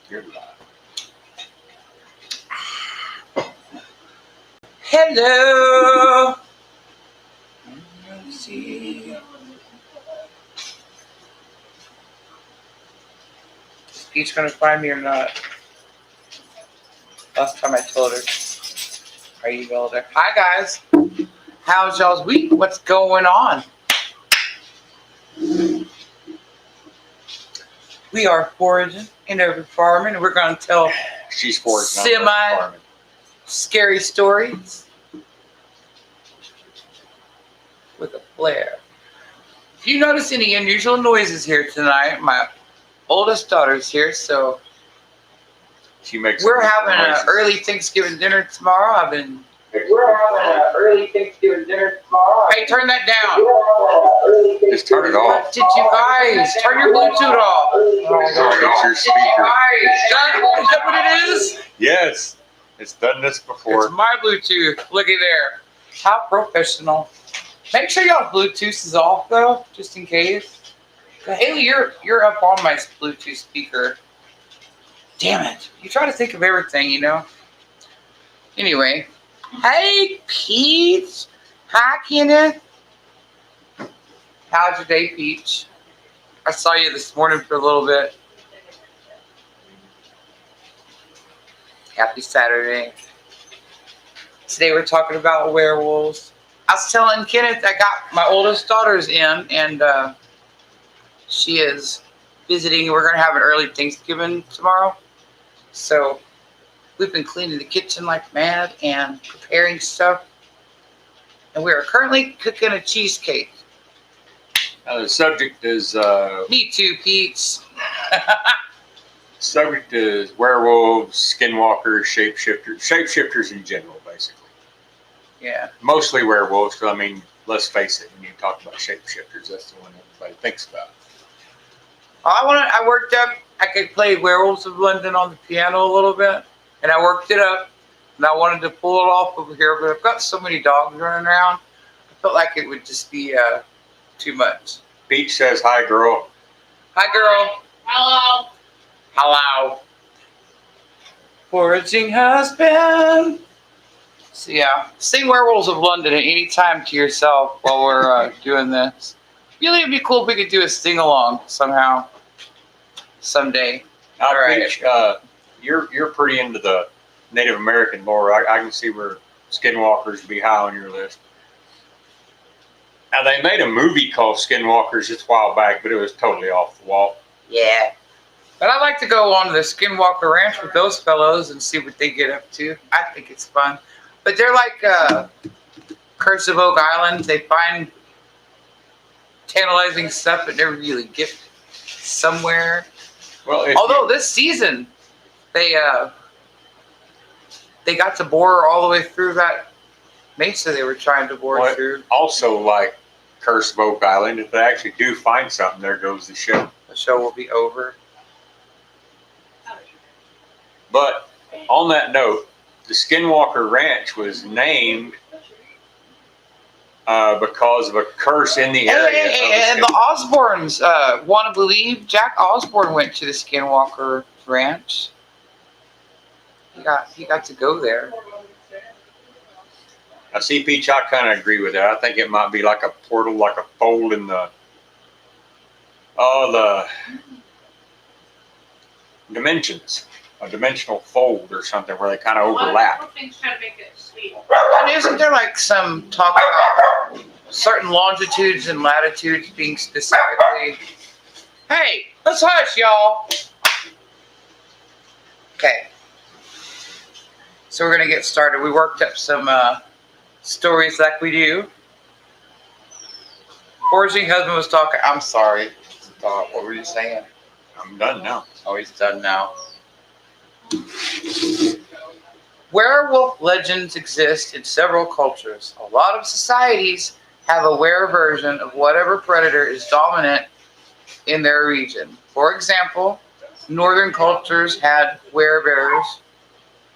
You're live. Hello. Let's see. Is Peach gonna find me or not? Last time I told her. I emailed her. Hi guys. How's y'all's week? What's going on? We are foraging and over farming, and we're gonna tell She's foraging. scary stories with a flair. If you notice any unusual noises here tonight, my oldest daughter's here, so we're having an early Thanksgiving dinner tomorrow. Hey, turn that down. Just turn it off. What did you guys? Turn your Bluetooth off. It's your speaker. Is that what it is? Yes. It's done this before. It's my Bluetooth. Looky there. How professional. Make sure y'all Bluetooth is off though, just in case. Haley, you're up on my Bluetooth speaker. Damn it. You try to think of everything, you know? Anyway. Hey, Peach. Hi, Kenneth. How's your day, Peach? I saw you this morning for a little bit. Happy Saturday. Today we're talking about werewolves. I was telling Kenneth I got my oldest daughter's in, and she is visiting. We're going to have an early Thanksgiving tomorrow. So we've been cleaning the kitchen like mad and preparing stuff. And we are currently cooking a cheesecake. Now the subject is... Me too, Peach. subject is werewolves, skinwalkers, shapeshifters. Shapeshifters in general, basically. Yeah. Mostly werewolves, because, I mean, let's face it, when you talk about shapeshifters, that's the one everybody thinks about. I worked up, I could play Werewolves of London on the piano a little bit, and I worked it up, and I wanted to pull it off over here, but I've got so many dogs running around, I felt like it would just be too much. Peach says, hi, girl. Hi, girl. Hello. Hello. Foraging husband. So yeah, sing Werewolves of London at any time to yourself while we're doing this. Really, it'd be cool if we could do a sing-along somehow, someday. Now, All right. Peach, you're pretty into the Native American lore. I can see where Skinwalkers would be high on your list. Now, they made a movie called Skinwalkers just a while back, but it was totally off the wall. Yeah. But I like to go on to the Skinwalker Ranch with those fellows and see what they get up to. I think it's fun. But they're like Curse of Oak Island. They find tantalizing stuff but never really get somewhere. Well, although this season they got to bore all the way through that mesa they were trying to bore through. Also, like Curse of Oak Island, if they actually do find something, there goes the show. The show will be over. But on that note, the Skinwalker Ranch was named because of a curse in the area. And the Osbournes want to believe Jack Osbourne went to the Skinwalker Ranch. He got to go there. Now, see, Peach, I kind of agree with that. I think it might be like a portal, like a fold in the dimensions. A dimensional fold or something where they kind of overlap. And isn't there like some talk about certain longitudes and latitudes being specifically... Hey, let's hush, y'all. Okay. So we're going to get started. We worked up some stories like we do. Foraging husband was talking... I'm sorry. What were you saying? I'm done now. Oh, he's done now. Werewolf legends exist in several cultures. A lot of societies have a were version of whatever predator is dominant in their region. For example, northern cultures had werebears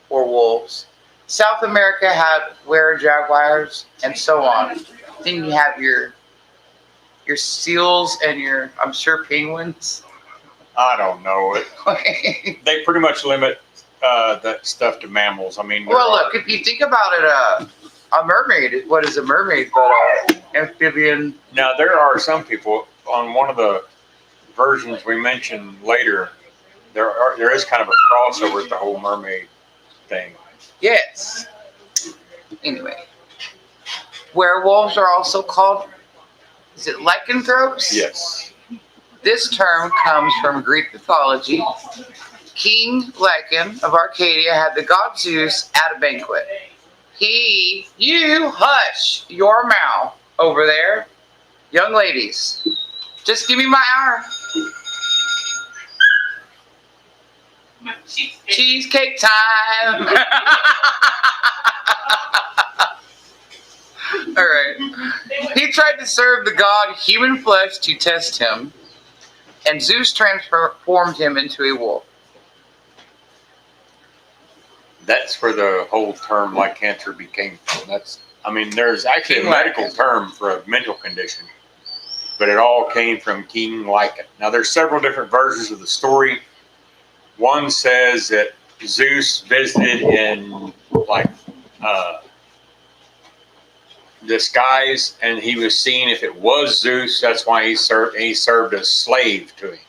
or wolves. South America had were-jaguars, and so on. Then you have your seals and your, I'm sure, penguins. I don't know. They pretty much limit that stuff to mammals. I mean, Well, look, if you think about it, a mermaid, what is a mermaid but an amphibian? now there are some people on one of the versions we mentioned later. There is kind of a crossover with the whole mermaid thing. Yes. Anyway, werewolves are also called, is it lycanthropes? Yes. This term comes from Greek mythology. King Lycan of Arcadia had the god Zeus at a banquet. You hush your mouth over there. Young ladies, just give me my hour. Cheesecake time. All right. He tried to serve the god human flesh to test him, and Zeus transformed him into a wolf. That's where the whole term lycanthropy came from. There's actually a medical term for a mental condition, but it all came from King Lycan. Now, there's several different versions of the story. One says that Zeus visited in disguise, and he was seeing if it was Zeus. That's why he served as slave to him.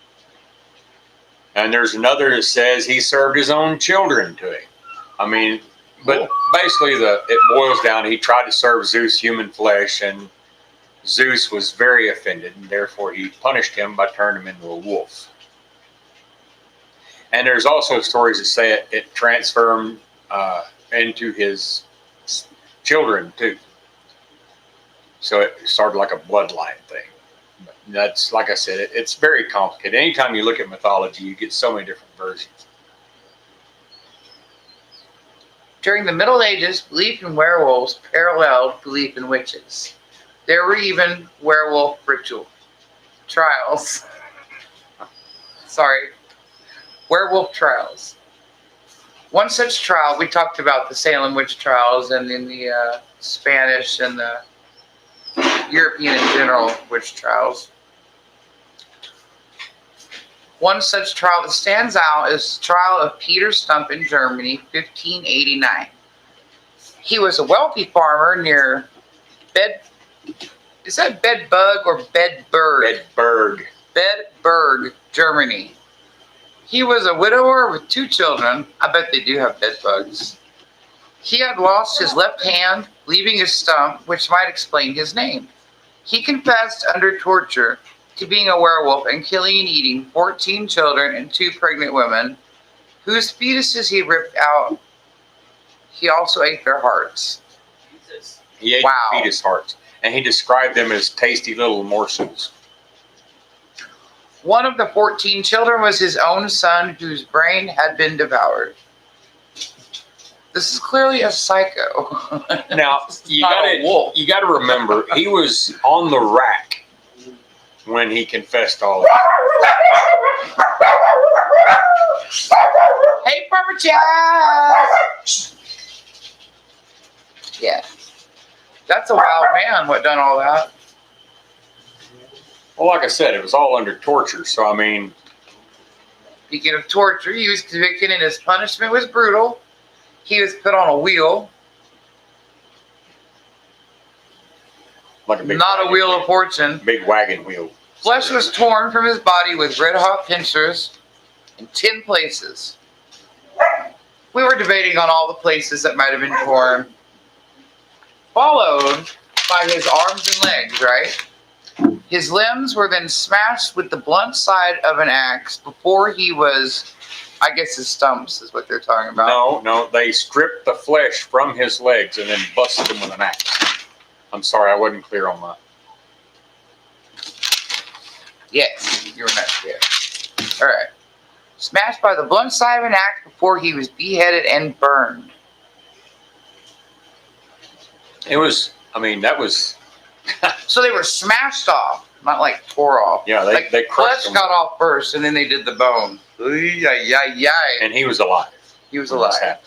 And there's another that says he served his own children to him. But basically, it boils down. He tried to serve Zeus human flesh, and Zeus was very offended, and therefore he punished him by turning him into a wolf. And there's also stories that say it transformed into his children too. So it started like a bloodline thing. But that's, like I said, it's very complicated. Anytime you look at mythology, you get so many different versions. During the Middle Ages, belief in werewolves paralleled belief in witches. There were even werewolf ritual trials. Werewolf trials. One such trial, we talked about the Salem witch trials and in the Spanish and the European in general witch trials. One such trial that stands out is the trial of Peter Stump in Germany, 1589. He was a wealthy farmer near is that Bedbug or Bedburg? Bedburg. Bedburg, Germany. He was a widower with 2 children. I bet they do have bed bugs. He had lost his left hand, leaving his stump, which might explain his name. He confessed under torture to being a werewolf and killing and eating 14 children and 2 pregnant women, whose fetuses he ripped out. He also ate their hearts. He ate the fetus hearts, and he described them as tasty little morsels. One of the 14 children was his own son, whose brain had been devoured. This is clearly a psycho. Now, you got to remember, he was on the rack when he confessed all that. Hey, Papa Child! Yeah. That's a wild man, what done all that. Well, like I said, it was all under torture, so Speaking of torture, he was convicted and his punishment was brutal. He was put on a wheel. Like a big Not wagon, a wheel of fortune. Big wagon wheel. Flesh was torn from his body with red-hot pincers in 10 places. We were debating on all the places that might have been torn. Followed by his arms and legs, right? His limbs were then smashed with the blunt side of an axe before he was, I guess his stumps is what they're talking about. No, they stripped the flesh from his legs and then busted him with an axe. I'm sorry, I wasn't clear on that. Yes, you were not clear. All right. Smashed by the blunt side of an axe before he was beheaded and burned. That was... So they were smashed off, not like tore off. Yeah, they crushed flesh him. got off first, and then they did the bone. And he was alive. He was alive.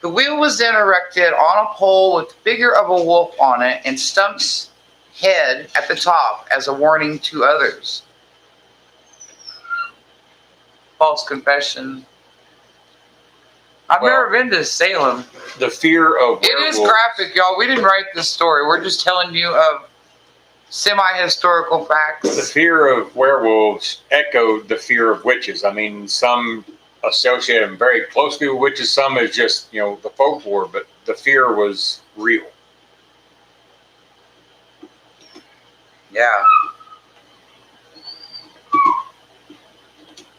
The wheel was then erected on a pole with the figure of a wolf on it and Stump's head at the top as a warning to others. false confession. I've never been to Salem. The fear of werewolves. It is graphic, y'all. We didn't write this story. We're just telling you of semi-historical facts. The fear of werewolves echoed the fear of witches. I mean, some associate them very closely with witches. Some is just, the folklore, but the fear was real. Yeah.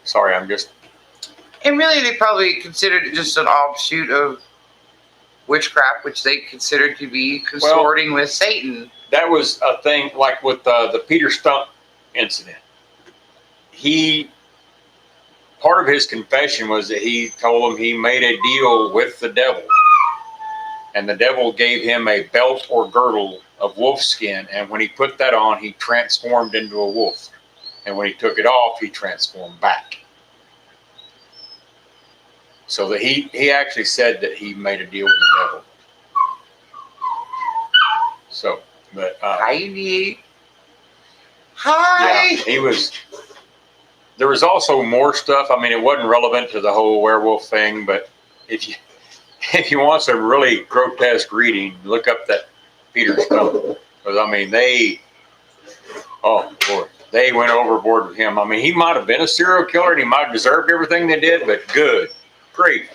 Sorry, I'm just... And really, they probably considered it just an offshoot of witchcraft, which they considered to be consorting with Satan. That was a thing, like with the Peter Stump incident. Part of his confession was that he told him he made a deal with the devil. And the devil gave him a belt or girdle of wolf skin. And when he put that on, he transformed into a wolf. And when he took it off, he transformed back. So that he actually said that he made a deal with the devil. So, but... Hi. Hi. Yeah, there was also more stuff. I mean, it wasn't relevant to the whole werewolf thing, but if you want some really grotesque reading, look up that Peter Stump. Because, I mean, they went overboard with him. I mean, he might have been a serial killer and he might have deserved everything they did, but good grief,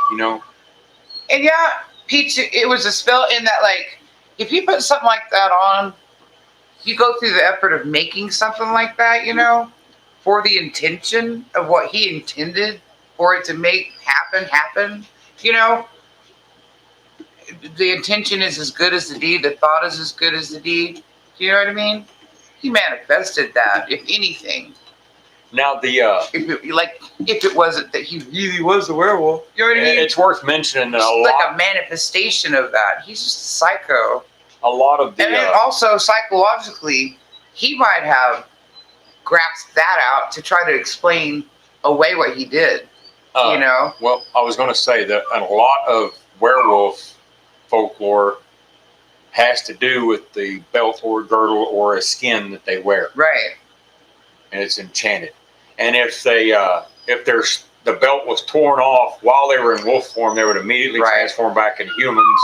And yeah, Pete, it was a spell in that, like, if you put something like that on, you go through the effort of making something like that, for the intention of what he intended for it to make happen. The intention is as good as the deed. The thought is as good as the deed. Do you know what I mean? He manifested that, if anything. Now if it wasn't that he really was a werewolf, you know what I mean? It's worth mentioning that a manifestation of that. He's just a psycho. A lot of and then also psychologically, he might have grasped that out to try to explain away what he did. Well, I was going to say that a lot of werewolf folklore has to do with the belt or girdle or a skin that they wear. Right. And it's enchanted. And if the belt was torn off while they were in wolf form, they would immediately transform back into humans.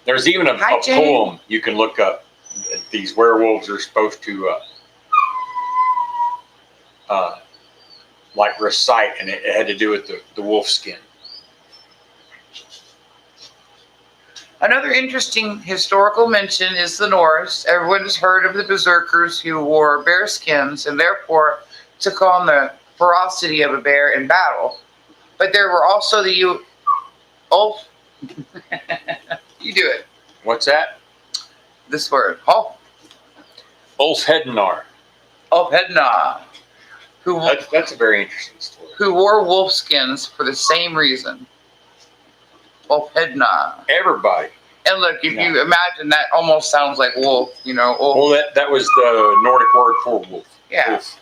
There's even a poem you can look up. These werewolves are supposed to recite, and it had to do with the wolf skin. Another interesting historical mention is the Norse. Everyone has heard of the berserkers who wore bear skins and therefore took on the ferocity of a bear in battle. But there were also the Ulf. You do it. What's that? This word. Ulfhednar. Ulfhednar. That's a very interesting story. Who wore wolf skins for the same reason. Ulfhednar. Everybody. And look, if you imagine, that almost sounds like wolf, Wolf. Well, that was the Nordic word for wolf. Yeah. Wolf.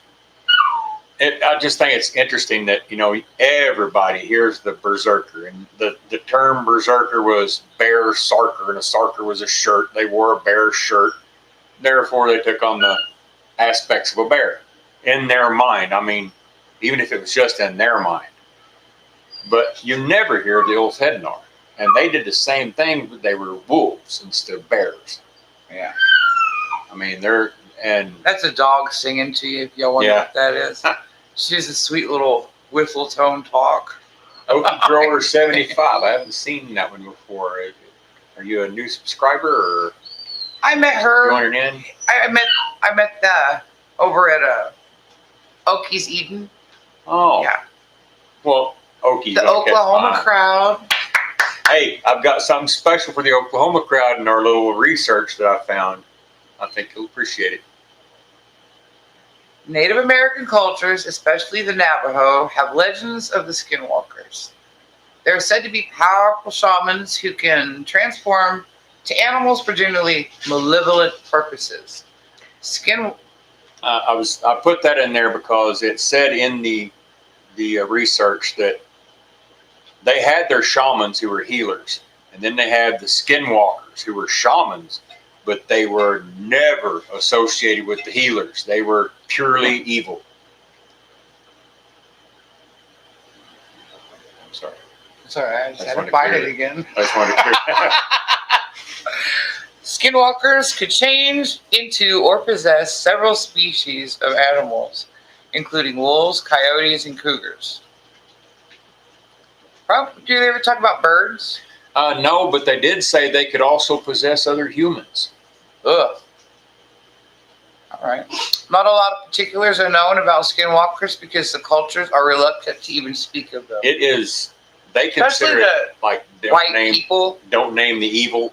I just think it's interesting that, everybody hears the berserker. And the term berserker was bear sarker, and a sarker was a shirt. They wore a bear shirt. Therefore, they took on the aspects of a bear in their mind. I mean, even if it was just in their mind. But you never hear the Ulfhednar. And they did the same thing, but they were wolves instead of bears. Yeah. I mean, that's a dog singing to you, if y'all wonder what that is. She's a sweet little whistle tone talk. Okie Grower 75. I haven't seen that one before. Are you a new subscriber, or I met her. Joining in? I met over at Okies Eden. Oh. Yeah. Well, Okies. The Oklahoma crowd. Hey, I've got something special for the Oklahoma crowd in our little research that I found. I think you'll appreciate it. Native American cultures, especially the Navajo, have legends of the Skinwalkers. They are said to be powerful shamans who can transform to animals for generally malevolent purposes. I put that in there because it said in the research that they had their shamans who were healers, and then they had the Skinwalkers who were shamans, but they were never associated with the healers. They were purely evil. Sorry, I just I just had wanted to to find clear it it. again. I just wanted to clear. Skinwalkers could change into or possess several species of animals, including wolves, coyotes, and cougars. Do they ever talk about birds? No, but they did say they could also possess other humans. Ugh. All right. Not a lot of particulars are known about skinwalkers because the cultures are reluctant to even speak of them. It is. They Especially consider it the like white people. don't name the evil.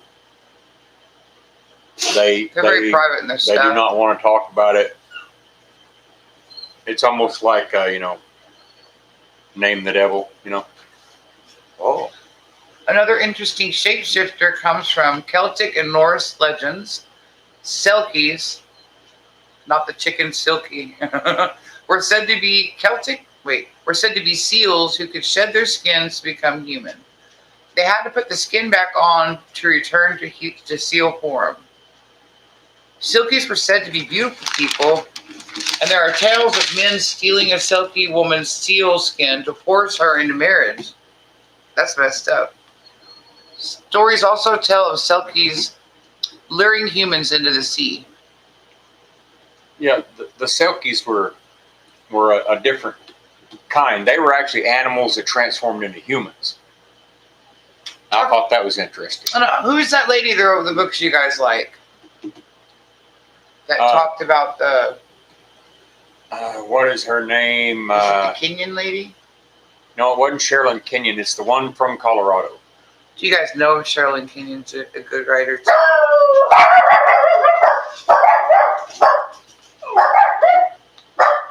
They're very private in their They stuff. do not want to talk about it. It's almost like name the devil. Oh. Another interesting shapeshifter comes from Celtic and Norse legends. Selkies, not the chicken silky, were said to be were said to be seals who could shed their skins to become human. They had to put the skin back on to return to seal form. Silkies were said to be beautiful people, and there are tales of men stealing a Selkie woman's seal skin to force her into marriage. That's messed up. Stories also tell of Selkies luring humans into the sea. Yeah, the Selkies were a different kind. They were actually animals that transformed into humans. I thought that was interesting. Who's that lady that wrote the books you guys like? That talked about the... what is her name? Is it the Kenyan lady? No, it wasn't Sherilyn Kenyon. It's the one from Colorado. Do you guys know if Sherilyn Kenyon's a good writer?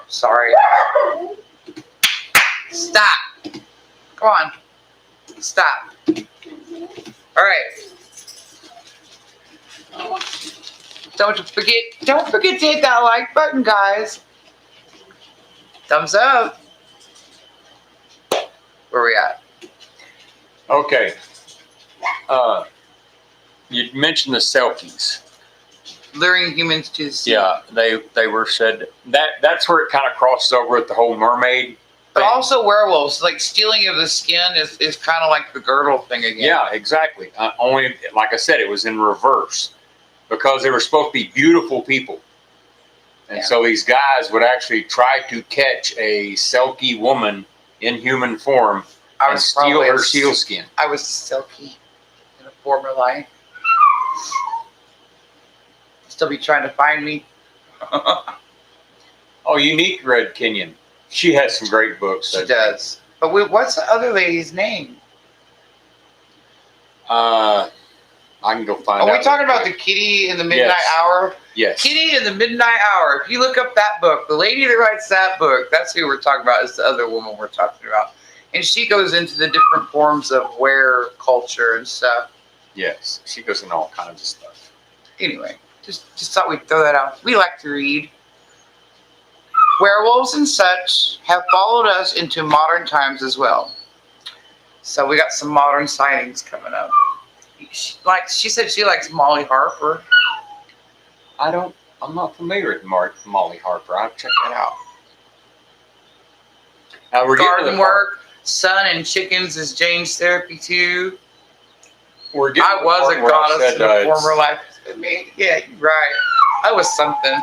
Sorry. Stop. Come on. Stop. All right. Don't forget to hit that like button, guys. Thumbs up. Where we at? Okay. You mentioned the Selkies. Luring humans to the sea. Yeah, they were said that's where it kind of crosses over with the whole mermaid. But also werewolves, like stealing of the skin is kind of like the girdle thing again. Yeah, exactly. Only, like I said, it was in reverse because they were supposed to be beautiful people. And so these guys would actually try to catch a Selkie woman in human form and steal her seal skin. I was Selkie in a former life. Still be trying to find me. Oh, Unique Red Kenyon. She has some great books. She does. But what's the other lady's name? I can go find out. Are we talking about the Kitty in the Midnight Hour? Yes. Kitty in the Midnight Hour. If you look up that book, the lady that writes that book, that's who we're talking about, is the other woman we're talking about. And she goes into the different forms of were culture and stuff. Yes. She goes into all kinds of stuff. Anyway, just thought we'd throw that out. We like to read. Werewolves and such have followed us into modern times as well. So we got some modern sightings coming up. She said she likes Molly Harper. I'm not familiar with Molly Harper. I'll check that out. We're Garden work, sun and chickens is Jane's therapy too. I was a goddess in a former life. Yeah, you're right. I was something.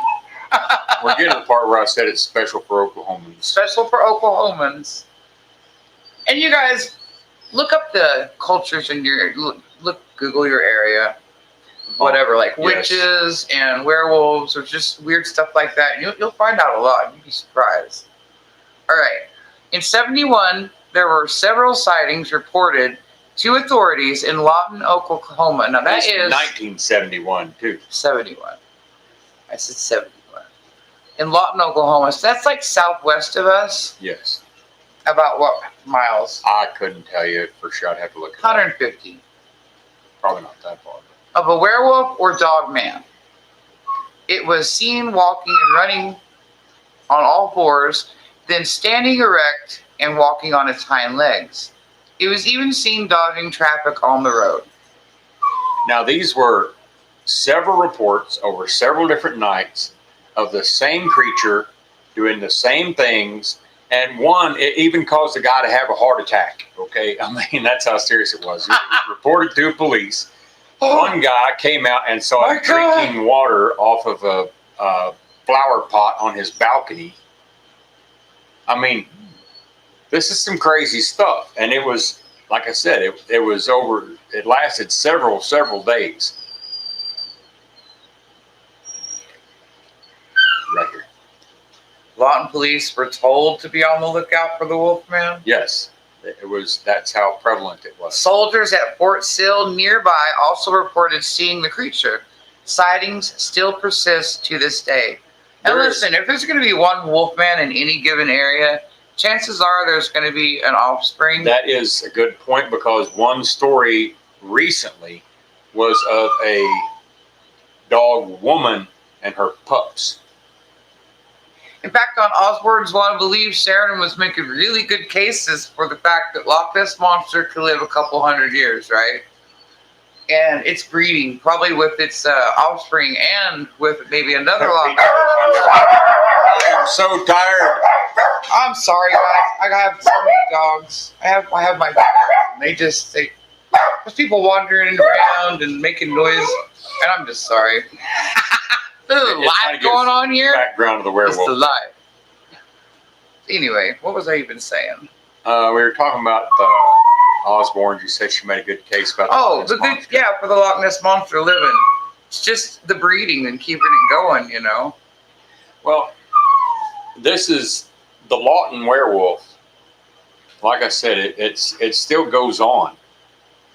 We're getting to the part where I said it's special for Oklahomans. Special for Oklahomans. And you guys, look up the cultures in your Google your area, whatever, like witches and werewolves or just weird stuff like that. And you'll find out a lot. You'd be surprised. All right. In 1971, there were several sightings reported to authorities in Lawton, Oklahoma. Now that is 1971 too. 71. I said 71. In Lawton, Oklahoma. So that's like southwest of us. Yes. About what miles? I couldn't tell you for sure. I'd have to look at 150. Probably not that far. Of a werewolf or dog man. It was seen walking and running on all fours, then standing erect and walking on its hind legs. It was even seen dodging traffic on the road. Now, these were several reports over several different nights of the same creature doing the same things And one, it even caused the guy to have a heart attack. Okay, I mean that's how serious it was. It was reported to police. One guy came out and saw him drinking water off of a flower pot on his balcony. I mean, this is some crazy stuff, and it was, like I said, it was over. It lasted several days. Right here. Lawton police were told to be on the lookout for the Wolfman. Yes, it was. That's how prevalent it was. Soldiers at Fort Sill nearby also reported seeing the creature. Sightings still persist to this day. And listen, if there's going to be one Wolfman in any given area, chances are there's going to be an offspring. That is a good point, because one story recently was of a dog woman and her pups. In fact, on Osborne's Law, I believe Sheridan was making really good cases for the fact that Loch Ness Monster could live a couple hundred years, right? And it's breeding, probably with its offspring and with maybe another Loch. I'm so tired. I'm sorry, guys. I have so many dogs. I have my dogs. There's people wandering around and making noise, and I'm just sorry. There's a lot going on here. Background of the werewolf. It's the life. Anyway, what was I even saying? We were talking about Osborne. You said she made a good case about. For the Loch Ness Monster living. It's just the breeding and keeping it going, you know. Well, this is the Lawton werewolf. Like I said, it still goes on.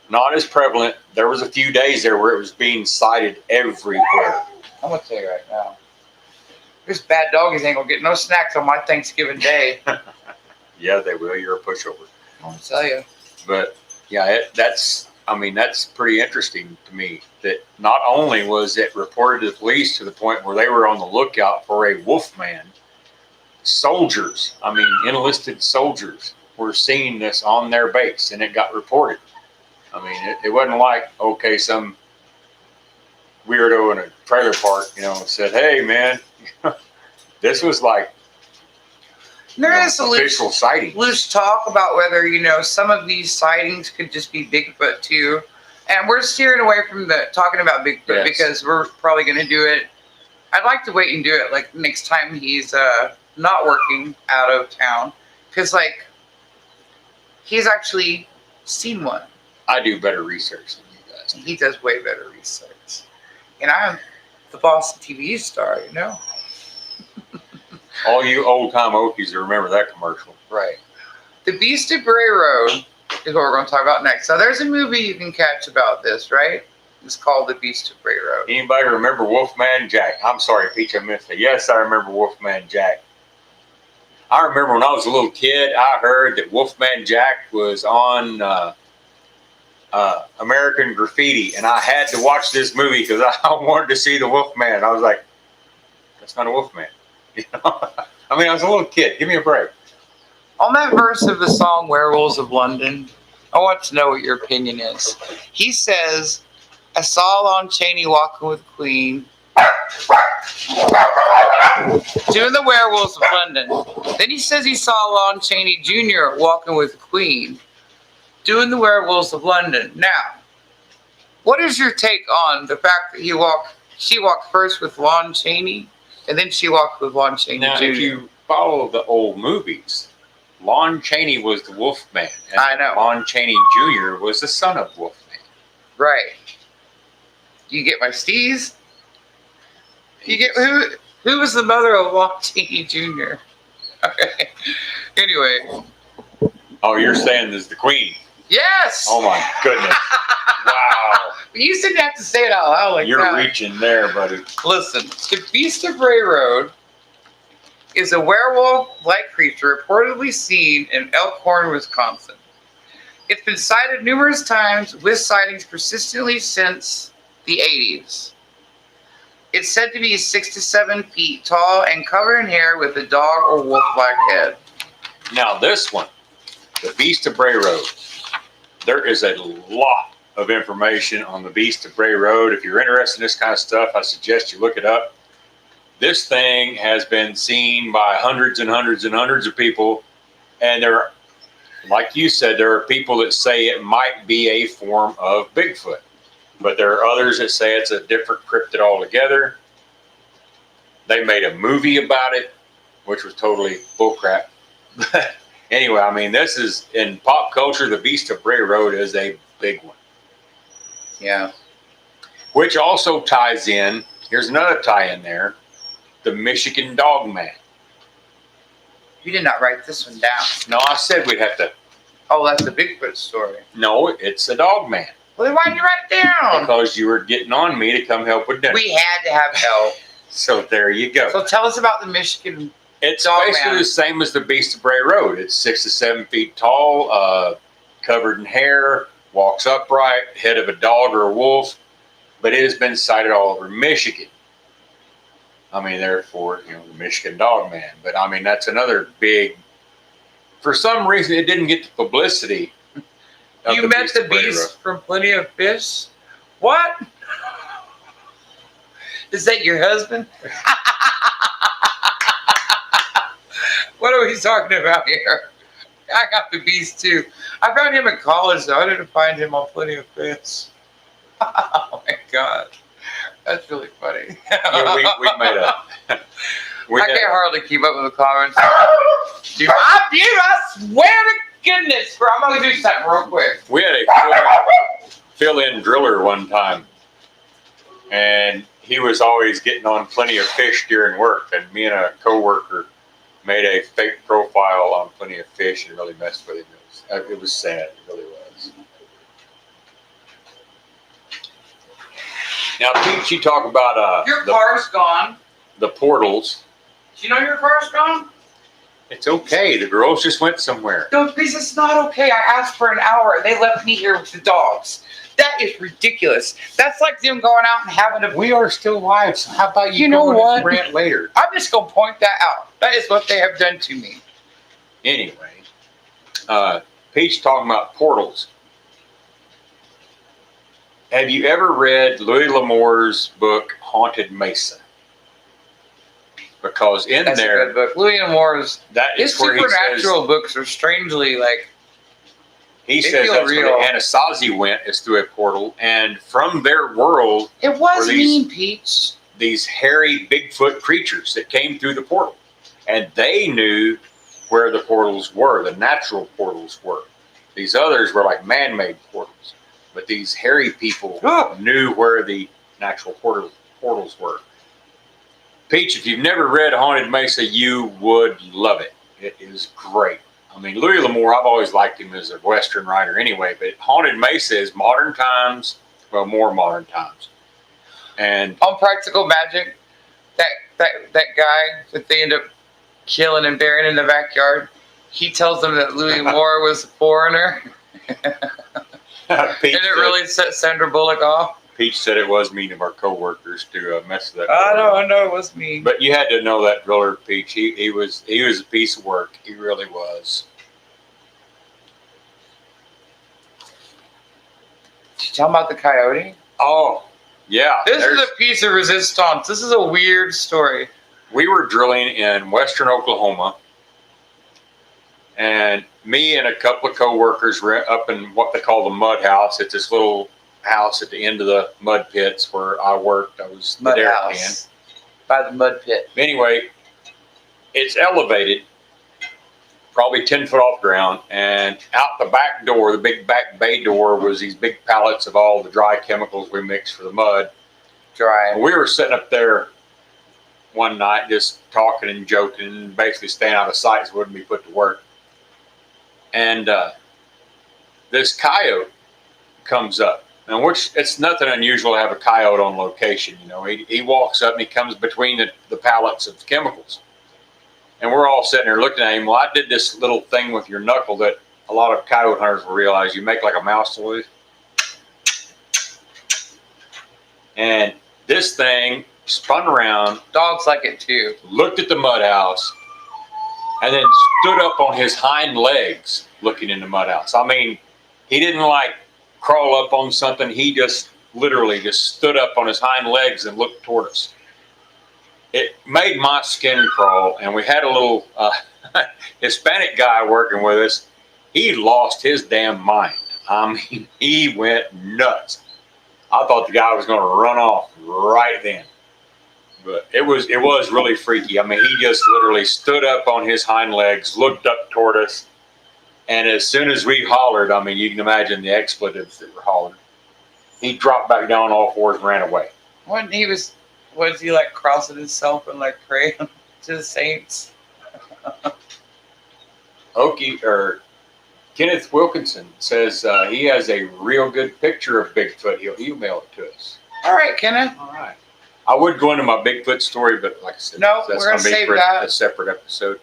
Not as prevalent. There was a few days there where it was being sighted everywhere. I'm gonna tell you right now. This bad doggies ain't gonna get no snacks on my Thanksgiving Day. Yeah, they will. You're a pushover. I'm gonna tell you. But yeah, that's pretty interesting to me. That not only was it reported to the police to the point where they were on the lookout for a wolfman, soldiers, enlisted soldiers were seeing this on their base, and it got reported. It wasn't like, okay, some weirdo in a trailer park, said, hey, man, this was like there is official sighting. Loose talk about whether, some of these sightings could just be Bigfoot too. And we're steering away from talking about Bigfoot because we're probably going to do it. I'd like to wait and do it like next time he's not working out of town. Because he's actually seen one. I do better research than you guys. He does way better research. And I'm the Boston TV star, All you old-time Okies remember that commercial. Right. The Beast of Bray Road is what we're going to talk about next. So there's a movie you can catch about this, right? It's called The Beast of Bray Road. Anybody remember Wolfman Jack? I'm sorry, Peach, I missed it. Yes, I remember Wolfman Jack. I remember when I was a little kid, I heard that Wolfman Jack was on American Graffiti, and I had to watch this movie because I wanted to see the Wolfman. I was like, that's not a Wolfman. I was a little kid. Give me a break. On that verse of the song Werewolves of London, I want to know what your opinion is. He says, I saw Lon Chaney walking with Queen, doing the Werewolves of London. Then he says he saw Lon Chaney Jr. walking with Queen, doing the Werewolves of London. Now, what is your take on the fact that she walked first with Lon Chaney, and then she walked with Lon Chaney Jr.? If you follow the old movies, Lon Chaney was the Wolfman. And I know. Lon Chaney Jr. was the son of Wolfman. Right. You get my steez? You get who was the mother of Lon Chaney Jr.? Okay. Anyway. Oh, you're saying this is the Queen? Yes. Oh my goodness! Wow. You didn't have to say it out loud like you're that. You're reaching there, buddy. Listen, the Beast of Bray Road is a werewolf-like creature reportedly seen in Elkhorn, Wisconsin. It's been sighted numerous times, with sightings persistently since the 80s. It's said to be 6 to 7 feet tall and covered in hair with a dog or wolf-like head. Now this one, the Beast of Bray Road. There is a lot of information on the Beast of Bray Road. If you're interested in this kind of stuff, I suggest you look it up. this thing has been seen by hundreds and hundreds and hundreds of people. And there, like you said, there are people that say it might be a form of Bigfoot. But there are others that say it's a different cryptid altogether. They made a movie about it, which was totally bullcrap. Anyway, I mean, this is, in pop culture, the Beast of Bray Road is a big one. Yeah. Which also ties in, here's another tie in there, the Michigan Dog Man. You did not write this one down. No, I said we'd have to. Oh, that's the Bigfoot story. No, it's a Dog Man. Well, why didn't you write it down? Because you were getting on me to come help with dinner. We had to have help. So there you go. So tell us about the Michigan It's Dog basically Man. the same as the Beast of Bray Road. It's 6 to 7 feet tall, covered in hair, walks upright, head of a dog or a wolf, but it has been sighted all over Michigan. I mean, therefore, the Michigan Dog Man. But I mean, that's another big. For some reason, it didn't get the publicity. You met the beast from Plenty of Fish? What? Is that your husband? What are we talking about here? I got the beast too. I found him in college though. I didn't find him on Plenty of Fish. Oh my god. That's really funny. Yeah, we made a. I can't hardly keep up with the comments. Dude, I swear to goodness, bro. I'm going to do something real quick. We had a fill-in driller one time, and he was always getting on Plenty of Fish during work, and me and a coworker made a fake profile on Plenty of Fish and really messed with him. It was sad. It really was. Now, Pete, you talk about your car's gone. The portals. Do you know your car's gone? It's okay. The girls just went somewhere. No, because it's not okay. I asked for an hour. They left me here with the dogs. That is ridiculous. That's like them going out and having a... We are still live, so how about you know what? Rant later? I'm just going to point that out. That is what they have done to me. Anyway, Pete's talking about portals. Have you ever read Louis L'Amour's book, Haunted Mesa? Because That's a good book. Louis L'Amour's, his supernatural books are strangely like... He says that's where the Anasazi went, is through a portal, and from their world... It was mean, Peach. These hairy Bigfoot creatures that came through the portal. And they knew where the portals were, the natural portals were. These others were like man-made portals. But these hairy people knew where the natural portals were. Peach, if you've never read Haunted Mesa, you would love it. It is great. I mean, Louis L'Amour, I've always liked him as a Western writer anyway, but Haunted Mesa is modern times, well, more modern times. And on Practical Magic, that guy that they end up killing and burying in the backyard, he tells them that Louis L'Amour was a foreigner. And it really set Sandra Bullock off. Peach said it was mean of our co-workers to mess with that. I know it was mean. But you had to know that driller, Peach. He was a piece of work. He really was. Did you tell him about the coyote? Oh, yeah. This is a piece of resistance. This is a weird story. We were drilling in western Oklahoma, and me and a couple of co-workers were up in what they call the mud house. It's this little house at the end of the mud pits where I worked. I was mud there house by the mud pit. Anyway, it's elevated, probably 10 foot off the ground, and out the back door, the big back bay door, was these big pallets of all the dry chemicals we mixed for the mud. And we were sitting up there one night just talking and joking and basically staying out of sight so we wouldn't be put to work. And this coyote comes up. And which it's nothing unusual to have a coyote on location. You know, he walks up and he comes between the pallets of chemicals. And we're all sitting there looking at him. Well, I did this little thing with your knuckle that a lot of coyote hunters will realize. You make like a mouse noise. And this thing spun around. Dogs like it too. Looked at the mud house. And then stood up on his hind legs looking in the mud house. I mean, he didn't like crawl up on something. He just literally just stood up on his hind legs and looked toward us. it made my skin crawl. And we had a little Hispanic guy working with us. He lost his damn mind. I mean, he went nuts. I thought the guy was going to run off right then. But it was really freaky. I mean, he just literally stood up on his hind legs, looked up toward us, and as soon as we hollered, I mean, you can imagine the expletives that were hollered. He dropped back down on all fours and ran away. When he was he like crossing himself and like praying to the saints? Kenneth Wilkinson says he has a real good picture of Bigfoot. He'll email it to us. All right, Kenneth. All right. I would go into my Bigfoot story, but like I said, no, that's we're going to save that. A separate episode.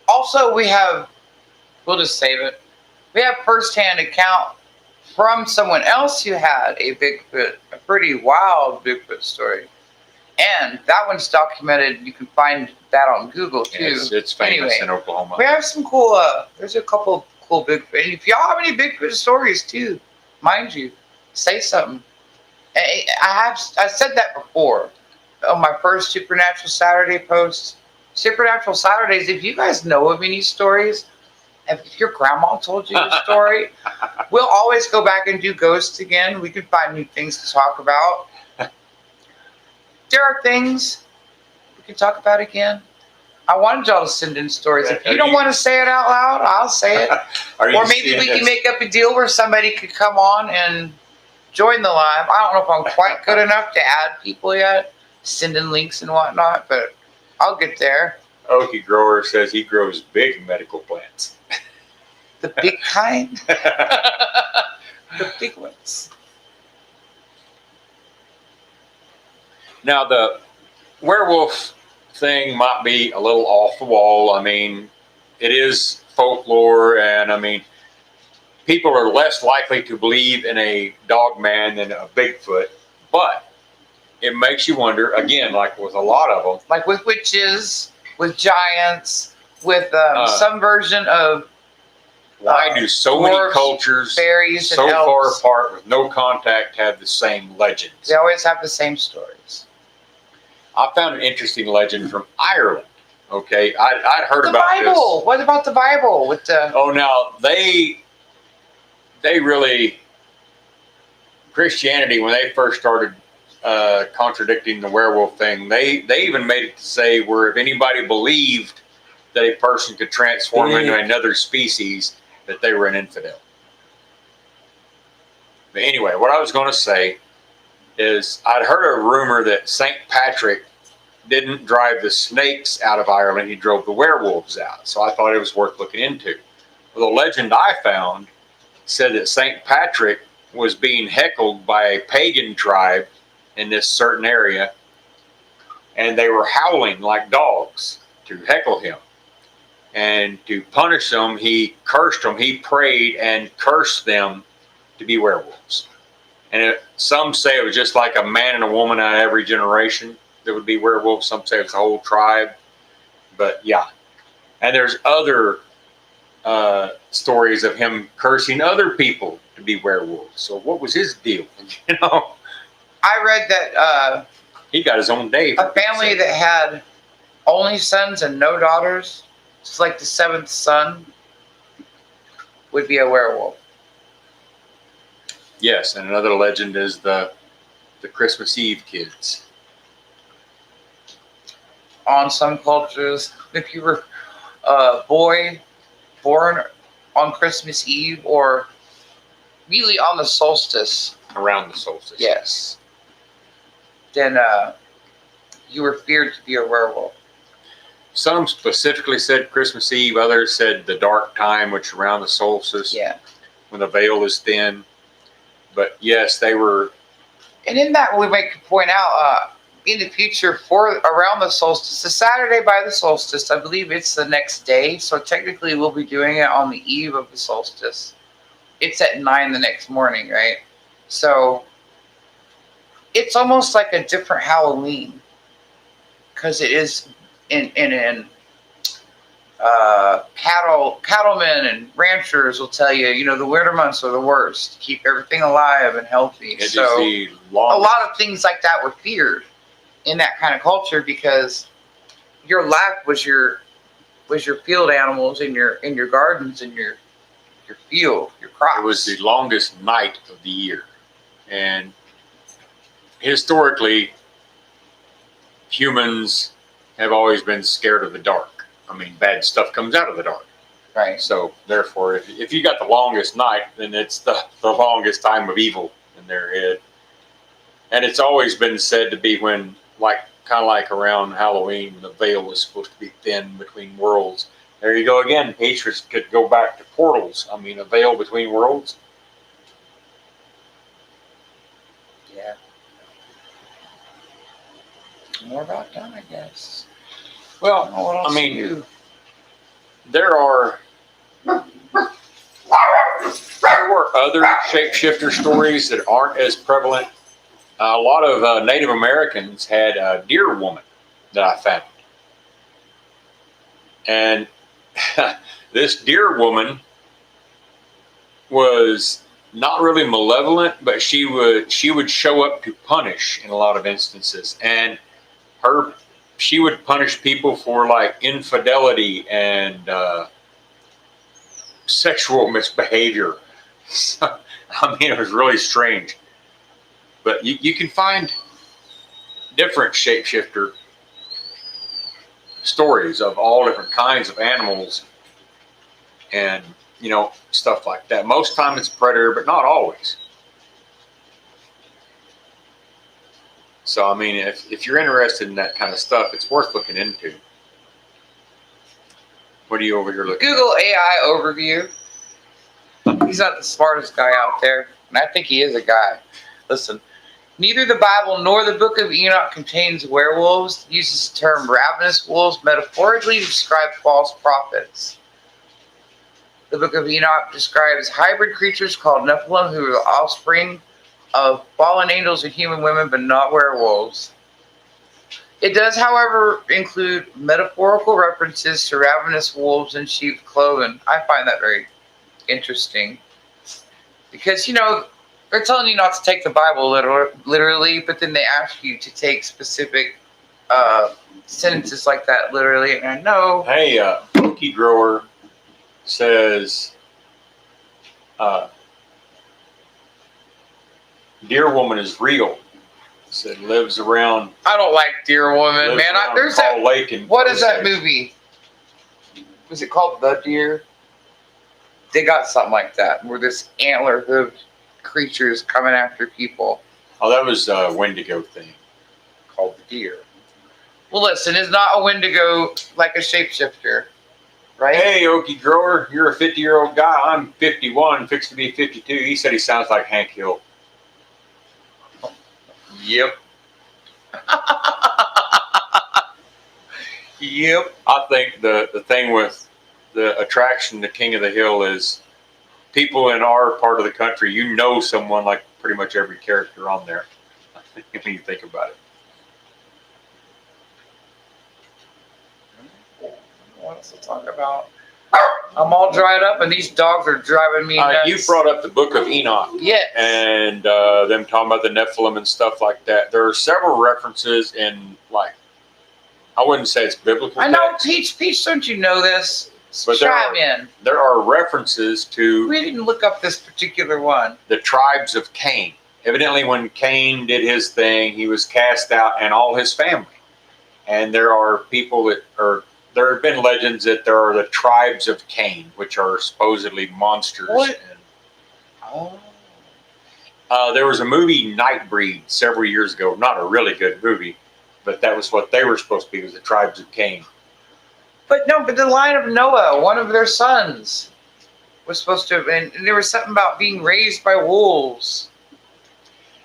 Also, we'll just save it. We have firsthand account from someone else who had a pretty wild Bigfoot story. And that one's documented. You can find that on Google too. It's famous in Oklahoma. We have some cool, there's a couple cool Bigfoot. And if y'all have any Bigfoot stories too, mind you, say something. I said that before on my first Supernatural Saturday post. Supernatural Saturdays, if you guys know of any stories, if your grandma told you a story, we'll always go back and do ghosts again. We can find new things to talk about. There are things we can talk about again. I wanted y'all to send in stories. If you don't want to say it out loud, I'll say it. Or maybe we can make up a deal where somebody could come on and join the live. I don't know if I'm quite good enough to add people yet, send in links and whatnot, but I'll get there. Okie Grower says he grows big medical plants. The big kind? The big ones. Now, the werewolf thing might be a little off the wall. I mean, it is folklore, and I mean, people are less likely to believe in a dog man than a Bigfoot, but it makes you wonder, again, like with a lot of them. Like with witches, with giants, with some version of why do so many cultures fairies so far apart with no contact have the same legends? They always have the same stories. I found an interesting legend from Ireland. Okay, I'd heard about the Bible. this. What about the Bible? With the now they really, Christianity, when they first started contradicting the werewolf thing, they even made it to say where if anybody believed that a person could transform into another species, that they were an infidel. But anyway, what I was going to say is I'd heard a rumor that St. Patrick didn't drive the snakes out of Ireland, he drove the werewolves out. So I thought it was worth looking into. Well, the legend I found said that St. Patrick was being heckled by a pagan tribe in this certain area, and they were howling like dogs to heckle him. And to punish them, he cursed them. He prayed and cursed them to be werewolves. And some say it was just like a man and a woman out of every generation that would be werewolves. Some say it's a whole tribe. But yeah. And there's other stories of him cursing other people to be werewolves. So what was his deal? You know, I read that he got his own day. A family that had only sons and no daughters, it's like the seventh son, would be a werewolf. Yes, and another legend is the Christmas Eve kids. On some cultures, if you were a boy born on Christmas Eve or really on the solstice. Around the solstice. Yes. Then you were feared to be a werewolf. Some specifically said Christmas Eve. Others said the dark time, which around the solstice. Yeah. When the veil is thin. But yes, they were. And in that, we might point out in the future for around the solstice, the Saturday by the solstice, I believe it's the next day. So technically, we'll be doing it on the eve of the solstice. It's at 9 the next morning, right? So it's almost like a different Halloween because it is in cattlemen and ranchers will tell you, you know, the winter months are the worst. Keep everything alive and healthy. So a lot of things like that were feared. in that kind of culture because your life was your field animals in your gardens and your field, your crops. It was the longest night of the year. And historically, humans have always been scared of the dark. I mean, bad stuff comes out of the dark. Right. So, therefore, if you got the longest night, then it's the longest time of evil in their head. And it's always been said to be when, kind of like around Halloween, when the veil was supposed to be thin between worlds. There you go again. Patriots could go back to portals. I mean, a veil between worlds. Yeah. More about done, I guess. Well, what else I mean, to do? there were other shapeshifter stories that aren't as prevalent. A lot of Native Americans had a deer woman that I found. And this deer woman was not really malevolent, but she would show up to punish in a lot of instances. And she would punish people for like infidelity and sexual misbehavior. So, I mean, it was really strange. But you can find different shapeshifter stories of all different kinds of animals and, stuff like that. Most time it's predator, but not always. So, I mean, if you're interested in that kind of stuff, it's worth looking into. What are you over here looking at? Google AI overview. He's not the smartest guy out there, and I think he is a guy. Listen, neither the Bible nor the Book of Enoch contains werewolves. It uses the term ravenous wolves metaphorically to describe false prophets. The Book of Enoch describes hybrid creatures called Nephilim who are the offspring of fallen angels and human women, but not werewolves. It does, however, include metaphorical references to ravenous wolves in sheep's clothing. I find that very interesting because, they're telling you not to take the Bible literally, but then they ask you to take specific sentences like that literally. And I know. Hey, Cookie Grower says, Deer Woman is real. Said lives around. I don't like Deer Woman, man. There's that lake in what is that movie? Was it called The Deer? They got something like that where this antler-hooved creature is coming after people. Oh, that was a Wendigo thing called The Deer. Well, listen, it's not a Wendigo like a shapeshifter, right? Hey, Okie Grower, you're a 50-year-old guy. I'm 51, fixed to be 52. He said he sounds like Hank Hill. Yep. Yep. I think the thing with the attraction to King of the Hill is people in our part of the country, someone like pretty much every character on there. When you think about it. What else to talk about? I'm all dried up, and these dogs are driving me nuts. You brought up the Book of Enoch. Yes. And them talking about the Nephilim and stuff like that. There are several references in, I wouldn't say it's biblical. I know, Peach, don't you know this? But there are references to. We didn't look up this particular one. The tribes of Cain. Evidently, when Cain did his thing, he was cast out and all his family. And there are people that are. There have been legends that there are the tribes of Cain, which are supposedly monsters. What? There was a movie, Nightbreed, several years ago. Not a really good movie, but that was what they were supposed to be, was the tribes of Cain. But the line of Noah, one of their sons, was supposed to have been, and there was something about being raised by wolves.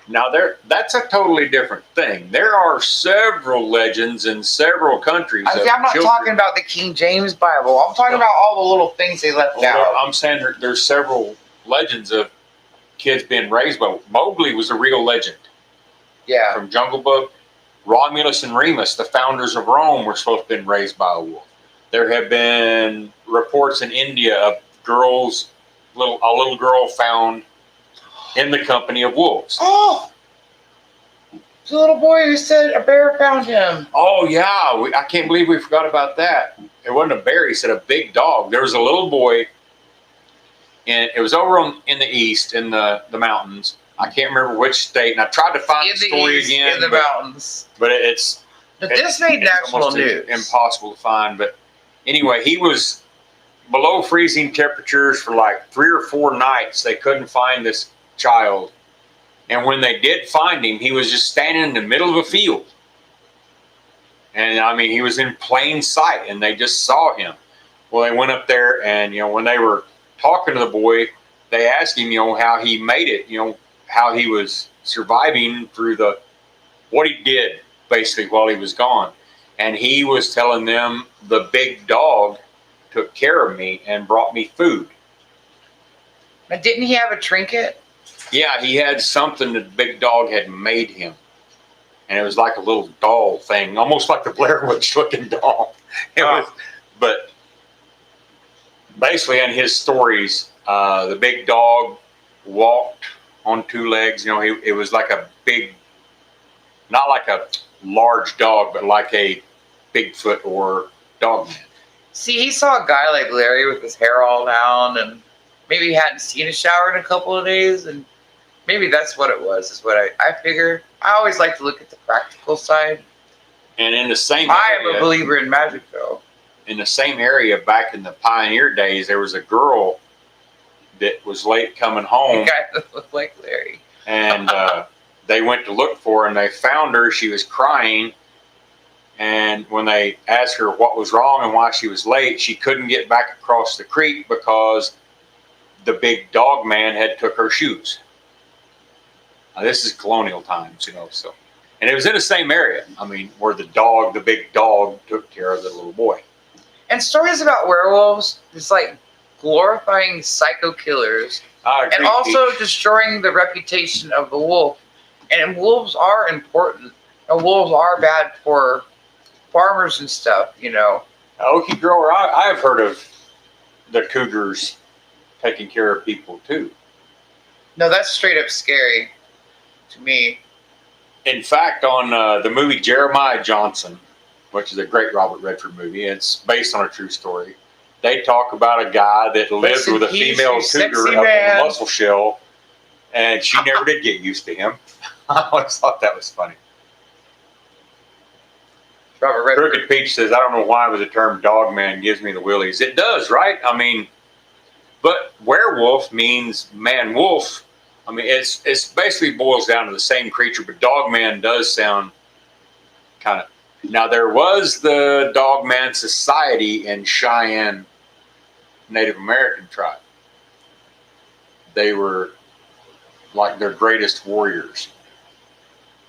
Now, that's a totally different thing. There are several legends in several countries. I'm not talking about the King James Bible. I'm talking about all the little things they left out. I'm saying there's several legends of kids being raised by. Mowgli was a real legend. Yeah. From Jungle Book. Romulus and Remus, the founders of Rome, were supposed to have been raised by a wolf. There have been reports in India of a little girl found in the company of wolves. Oh! The little boy who said a bear found him. Oh yeah, I can't believe we forgot about that. It wasn't a bear. He said a big dog. There was a little boy, and it was over in the east in the mountains. I can't remember which state, and I tried to find the story again. In the mountains. But it's. But this made national news. Impossible to find. But anyway, he was below freezing temperatures for like 3 or 4 nights. They couldn't find this child. And when they did find him, he was just standing in the middle of a field. And I mean, he was in plain sight, and they just saw him. Well, they went up there, and when they were talking to the boy, they asked him, how he made it, how he was surviving through what he did basically while he was gone. And he was telling them the big dog took care of me and brought me food. But didn't he have a trinket? Yeah, he had something that the big dog had made him. And it was like a little doll thing, almost like the Blair Witch looking doll. But basically in his stories, the big dog walked on 2 legs. It was like a big, not like a large dog, but like a Bigfoot or dog man. See, he saw a guy like Larry with his hair all down, and maybe he hadn't seen a shower in a couple of days, and maybe that's what it was, is what I figure. I always like to look at the practical side. And in the same I am a believer in magic, though. In the same area back in the pioneer days, there was a girl that was late coming home. A guy that looked like Larry. And they went to look for her, and they found her. She was crying. And when they asked her what was wrong and why she was late, she couldn't get back across the creek because the big dog man had took her shoes. Now, this is colonial times, so. And it was in the same area. I mean, where the big dog took care of the little boy. And stories about werewolves, it's like glorifying psycho killers. And also destroying the reputation of the wolf. And wolves are important. And wolves are bad for farmers and stuff, Okie grower, I've heard of the cougars taking care of people too. No, that's straight up scary to me. In fact, on the movie Jeremiah Johnson, which is a great Robert Redford movie, it's based on a true story. They talk about a guy that lived with a female cougar up in Muscle Shell, and she never did get used to him. I always thought that was funny. Robert Redford. Crooked Peach says, I don't know why, but the term dog man gives me the willies. It does, right? I mean, but werewolf means man wolf. I mean, it's basically boils down to the same creature, but dog man does sound kind of. Now, there was the Dog Man Society in Cheyenne Native American tribe. They were like their greatest warriors.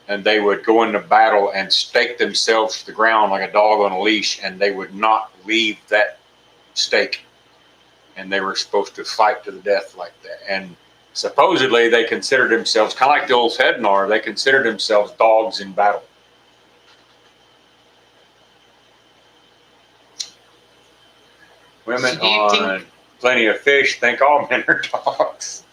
And they would go into battle and stake themselves to the ground like a dog on a leash, and they would not leave that stake. And they were supposed to fight to the death like that. And supposedly they considered themselves, kind of like the old Hednar, they considered themselves dogs in battle. Women on Plenty of Fish think all men are dogs.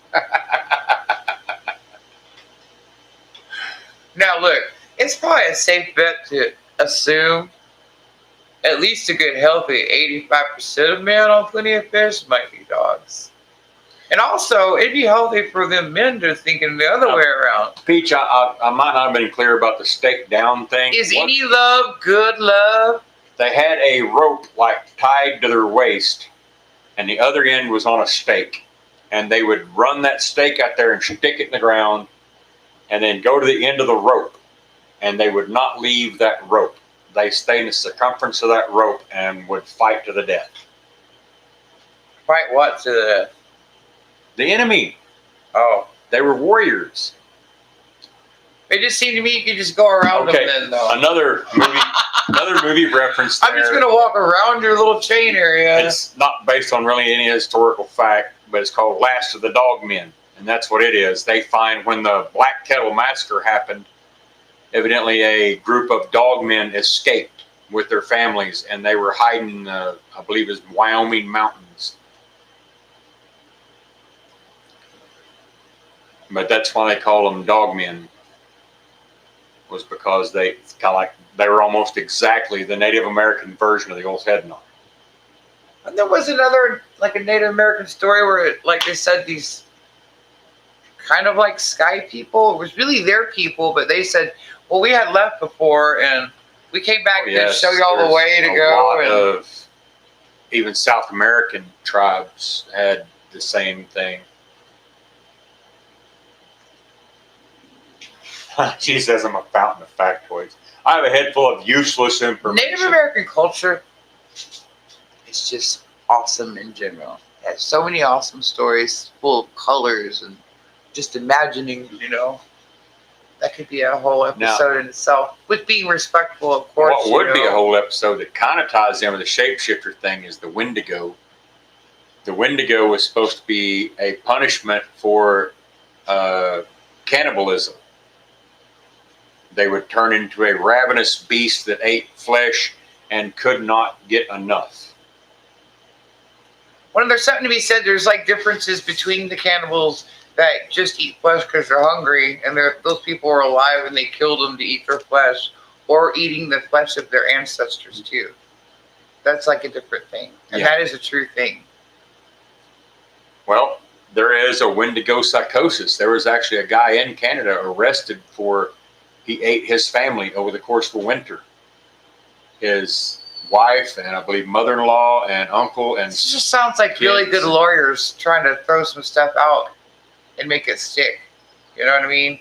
Now, look, it's probably a safe bet to assume at least a good healthy 85% of men on Plenty of Fish might be dogs. And also, it'd be healthy for them men to think in the other way around. Peach, I might not have been clear about the stake down thing. Is any love good love? They had a rope like tied to their waist, and the other end was on a stake. And they would run that stake out there and stick it in the ground, and then go to the end of the rope. And they would not leave that rope. They stayed in the circumference of that rope and would fight to the death. Fight what to the death? The enemy. Oh. They were warriors. It just seemed to me you could just go around them then, though. Another movie reference there. I'm just going to walk around your little chain area. It's not based on really any historical fact, but it's called Last of the Dogmen. And that's what it is. They find when the Black Kettle Massacre happened, evidently a group of dogmen escaped with their families, and they were hiding, I believe it was Wyoming mountains. But that's why they call them dogmen. was because they were almost exactly the Native American version of the old head knot. And there was another, like a Native American story where, like they said, these kind of like sky people. It was really their people, but they said, well, we had left before and we came back to show you all the way to go. And of even South American tribes had the same thing. She says I'm a fountain of factoids. I have a head full of useless information. Native American culture is just awesome in general. It has so many awesome stories full of colors and just imagining, that could be a whole episode in itself. With being respectful, of course. What would be a whole episode that kind of ties in with the shapeshifter thing is the Wendigo. The Wendigo was supposed to be a punishment for cannibalism. They would turn into a ravenous beast that ate flesh and could not get enough. Well, there's something to be said. There's like differences between the cannibals that just eat flesh because they're hungry, and those people are alive and they killed them to eat their flesh, or eating the flesh of their ancestors too. That's like a different thing, and that is a true thing. Well, there is a Wendigo psychosis. There was actually a guy in Canada arrested for he ate his family over the course of the winter. His wife and I believe mother-in-law and uncle and this just sounds like really good lawyers trying to throw some stuff out and make it stick. You know what I mean?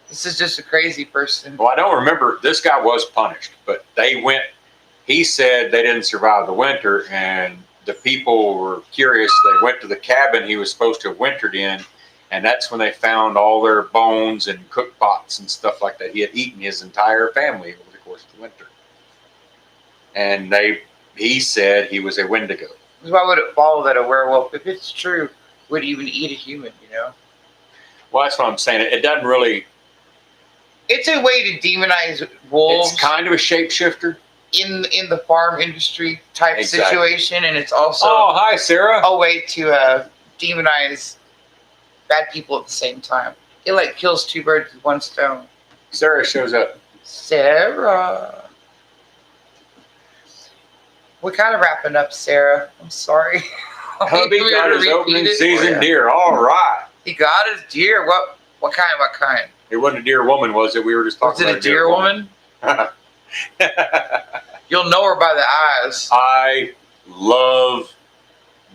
This is just a crazy person. Well, I don't remember. This guy was punished, but he said they didn't survive the winter, and the people were curious. They went to the cabin he was supposed to have wintered in, and that's when they found all their bones and cook pots and stuff like that. He had eaten his entire family over the course of the winter. And he said he was a Wendigo. Why would it follow that a werewolf, if it's true, would even eat a human, Well, that's what I'm saying. It doesn't really... It's a way to demonize wolves. It's kind of a shapeshifter. In the farm industry type situation, and it's also... Oh, hi, Sarah. A way to demonize bad people at the same time. It like kills two birds with one stone. Sarah shows up. Sarah. We're kind of wrapping up, Sarah. I'm sorry. Hubby got his opening season deer. All right. He got his deer. What kind? It wasn't a deer woman, was it? We were just talking about a deer woman? You'll know her by the eyes. I love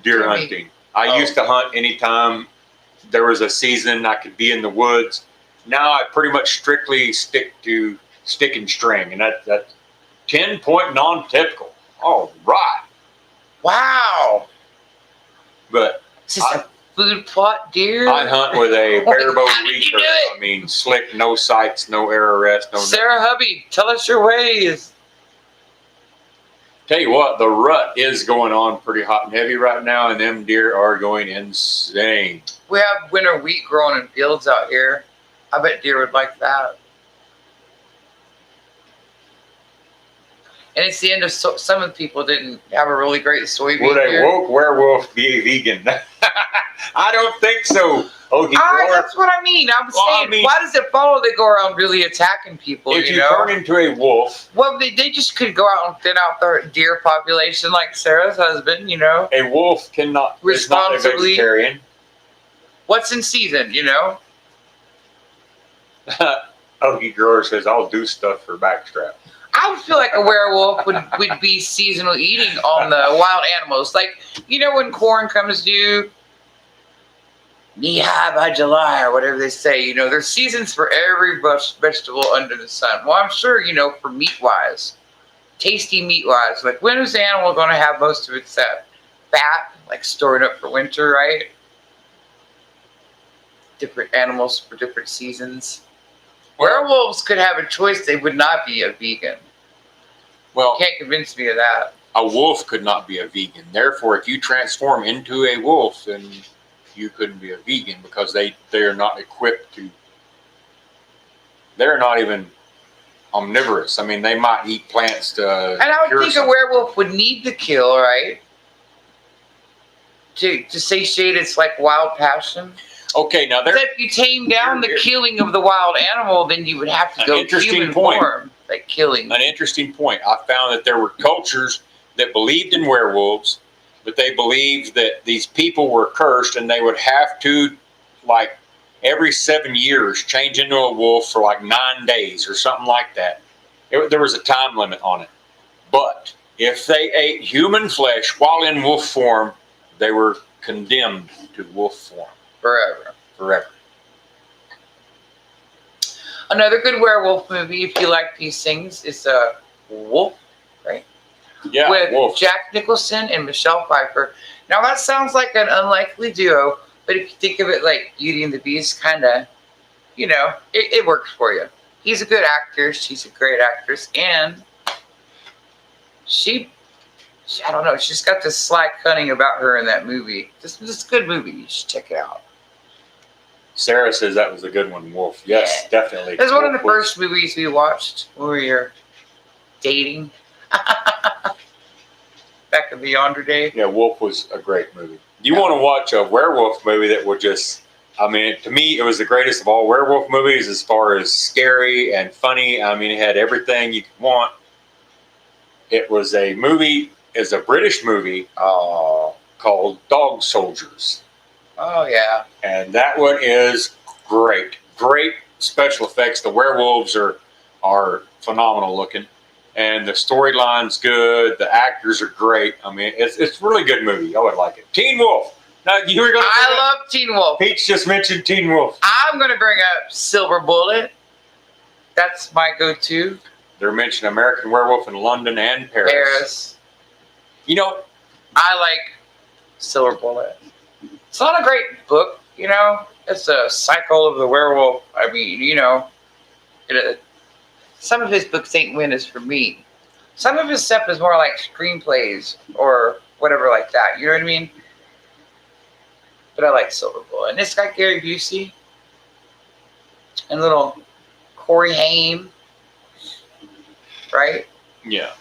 deer hunting. I used to hunt anytime there was a season I could be in the woods. Now I pretty much strictly stick to stick and string, and that's 10-point non-typical. All right. Wow. But is this a food plot deer? I hunt with a barebow recurve. I mean, slick, no sights, no air arrest, no. Sarah Hubby, tell us your ways. Tell you what, the rut is going on pretty hot and heavy right now, and them deer are going insane. We have winter wheat growing in fields out here. I bet deer would like that. And it's the end of some of the people didn't have a really great soybean. Would a woke werewolf be a vegan? I don't think so. That's what I mean. I'm saying, why does it follow they go around really attacking people? If you turn into a wolf. Well, they just could go out and thin out their deer population like Sarah's husband, A wolf cannot responsibly. Is not a vegetarian. What's in season, Okie Grower says, I'll do stuff for backstrap. I would feel like a werewolf would be seasonal eating on the wild animals. Like, when corn comes due, knee-high by July or whatever they say, there's seasons for every vegetable under the sun. Well, I'm sure, for meat-wise, tasty meat-wise, like when is the animal going to have most of its fat, like stored up for winter, right? Different animals for different seasons. Werewolves could have a choice. They would not be a vegan. Well, you can't convince me of that. A wolf could not be a vegan. Therefore, if you transform into a wolf, then you couldn't be a vegan because they are not equipped to. They're not even omnivorous. I mean, they might eat plants to. And I would think a werewolf would need to kill, right? To satiate its like wild passion. Okay, now there. If you tame down the killing of the wild animal, then you would have to go human form. Like killing. An interesting point. I found that there were cultures that believed in werewolves, but they believed that these people were cursed and they would have to, like, every 7 years change into a wolf for like 9 days or something like that. There was a time limit on it. But if they ate human flesh while in wolf form, they were condemned to wolf form. Forever. Another good werewolf movie, if you like these things, is Wolf, right? Yeah, with Wolf. Jack Nicholson and Michelle Pfeiffer. Now that sounds like an unlikely duo, but if you think of it like Beauty and the Beast, kind of, it works for you. He's a good actor. She's a great actress, and I don't know, she's got this sly cunning about her in that movie. This is a good movie. You should check it out. Sarah says that was a good one, Wolf. Yes, yeah. Definitely. It was one of the first movies we watched when we were dating. Back in the yonder day. Yeah, Wolf was a great movie. You want to watch a werewolf movie that would just, to me, it was the greatest of all werewolf movies as far as scary and funny. It had everything you could want. It was a movie, it's a British movie called Dog Soldiers. Oh, yeah. And that one is great. Great special effects. The werewolves are phenomenal looking. And the storyline's good. The actors are great. It's a really good movie. I would like it. Teen Wolf. Now, you were going to I love Teen Wolf. Peach just mentioned Teen Wolf. I'm going to bring up Silver Bullet. That's my go-to. They're mentioning American Werewolf in London and Paris. I like Silver Bullet. It's not a great book, It's a cycle of the werewolf. Some of his books ain't winners for me. Some of his stuff is more like screenplays or whatever like that. You know what I mean? But I like Silver Bullet. And it's got Gary Busey and little Corey Haim. Right? Yeah.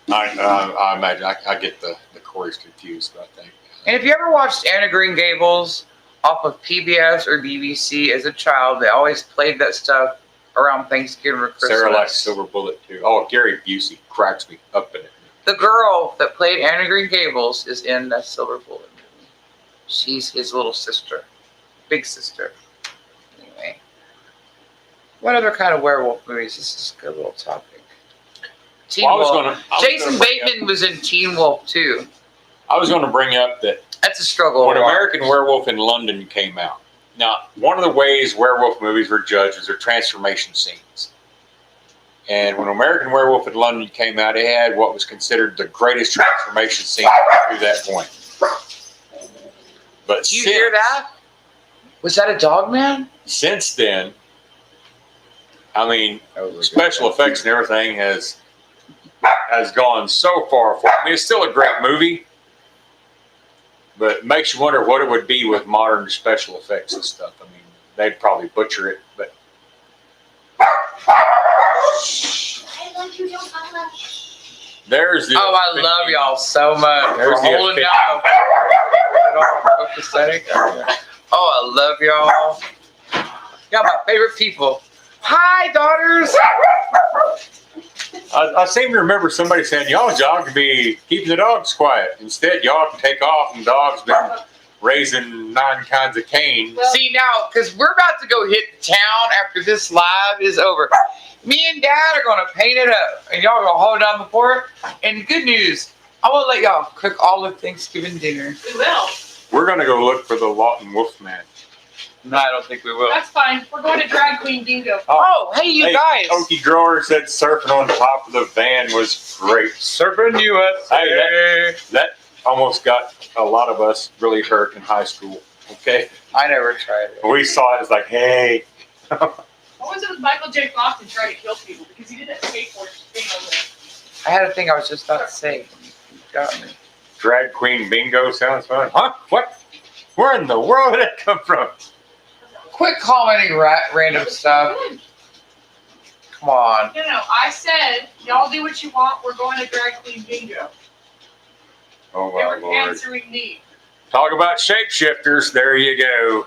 I imagine I get the Corey's confused, but I think. And if you ever watched Anne of Green Gables off of PBS or BBC as a child, they always played that stuff around Thanksgiving or Christmas. Sarah likes Silver Bullet too. Oh, Gary Busey cracks me up in it. The girl that played Anne of Green Gables is in that Silver Bullet movie. She's his little sister, big sister. Anyway, what other kind of werewolf movies? This is a good little topic. Teen Wolf. Jason Bateman was in Teen Wolf too. I was going to bring up that's a struggle. When American Werewolf in London came out. Now, one of the ways werewolf movies were judged is their transformation scenes. And when American Werewolf in London came out, it had what was considered the greatest transformation scene to that point. But did you hear that? Was that a dog man? Since then, special effects and everything has gone so far forward. It's still a great movie. But it makes you wonder what it would be with modern special effects and stuff. They'd probably butcher it, but. There's the. Oh, I love y'all so much. There's for holding down the aesthetic. Oh, I love y'all. Y'all my favorite people. Hi, daughters. I seem to remember somebody saying, y'all's job could be keeping the dogs quiet. Instead, y'all can take off and the dog's been raising 9 kinds of cane. Well, see, now, because we're about to go hit the town after this live is over. Me and Dad are going to paint it up, and y'all are going to hold down the fort. And good news, I will let y'all cook all the Thanksgiving dinner. We will. We're going to go look for the Lawton Wolfman. No, I don't think we will. That's fine. We're going to Drag Queen Bingo. Oh, hey, you guys. Okie Grower said surfing on top of the van was great. Surfing USA. Hey, that almost got a lot of us really hurt in high school. Okay? I never tried it. We saw it as like, hey. What was it with Michael J. Fox and trying to kill people? Because he did that skateboard thing over there. I had a thing I was just about to say. You got me. Drag Queen Bingo sounds fun. Huh? What? Where in the world did that come from? Quit commenting random stuff. Come on. No. I said, y'all do what you want. We're going to Drag Queen Bingo. Oh, They my were Lord. answering me. Talk about shapeshifters. There you go.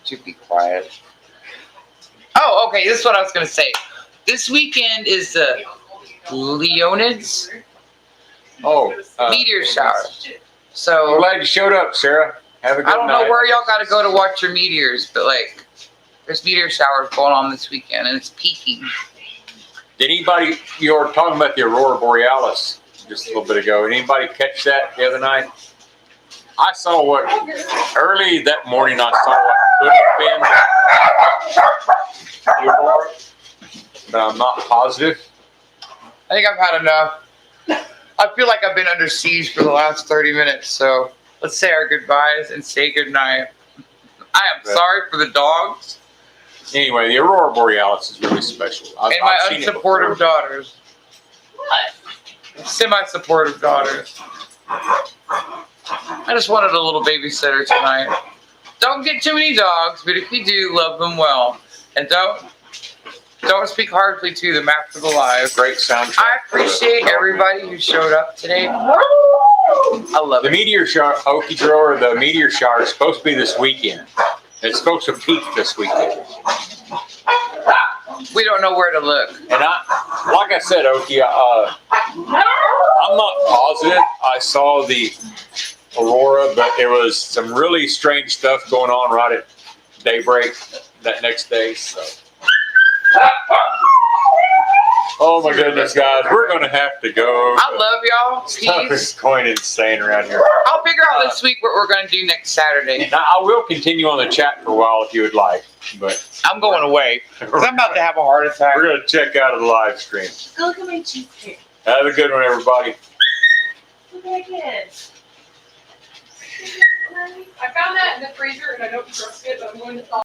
To be quiet. Oh, okay. This is what I was gonna say. This weekend is the Leonids Oh, meteor shower. I'm So glad you showed up, Sarah. Have a good I don't night. know where y'all got to go to watch your meteors, but like, there's meteor showers going on this weekend, and it's peaking. Did anybody, you were talking about the Aurora Borealis just a little bit ago. Did anybody catch that the other night? I saw what, early that morning, I saw what could have been the Aurora, but I'm not positive. I think I've had enough. I feel like I've been under siege for the last 30 minutes, so let's say our goodbyes and say goodnight. I am sorry for the dogs Anyway, the Aurora Borealis is really special. and my unsupportive daughters. What? Semi-supportive daughters. I just wanted a little babysitter tonight. Don't get too many dogs, but if you do, love them well. And don't speak harshly to them after the live. Great soundtrack. I appreciate everybody who showed up today. I love The it. meteor shower, Okie Drawer, the meteor shower is supposed to be this weekend. It's supposed to peak this weekend. We don't know where to look. And like I said, Okie, I'm not positive I saw the Aurora, but there was some really strange stuff going on right at daybreak that next day. So. Oh my goodness, guys, we're gonna have to go. I love y'all. Stuff Peace. is going insane around here. I'll figure out this week what we're going to do next Saturday. Now, I will continue on the chat for a while if you would like, but I'm going away because I'm about to have a heart attack. we're gonna check out of the live stream. Go look at my cheesecake. Have a good one, everybody. Look at it. I found that in the freezer and I don't trust it, but I'm going to thaw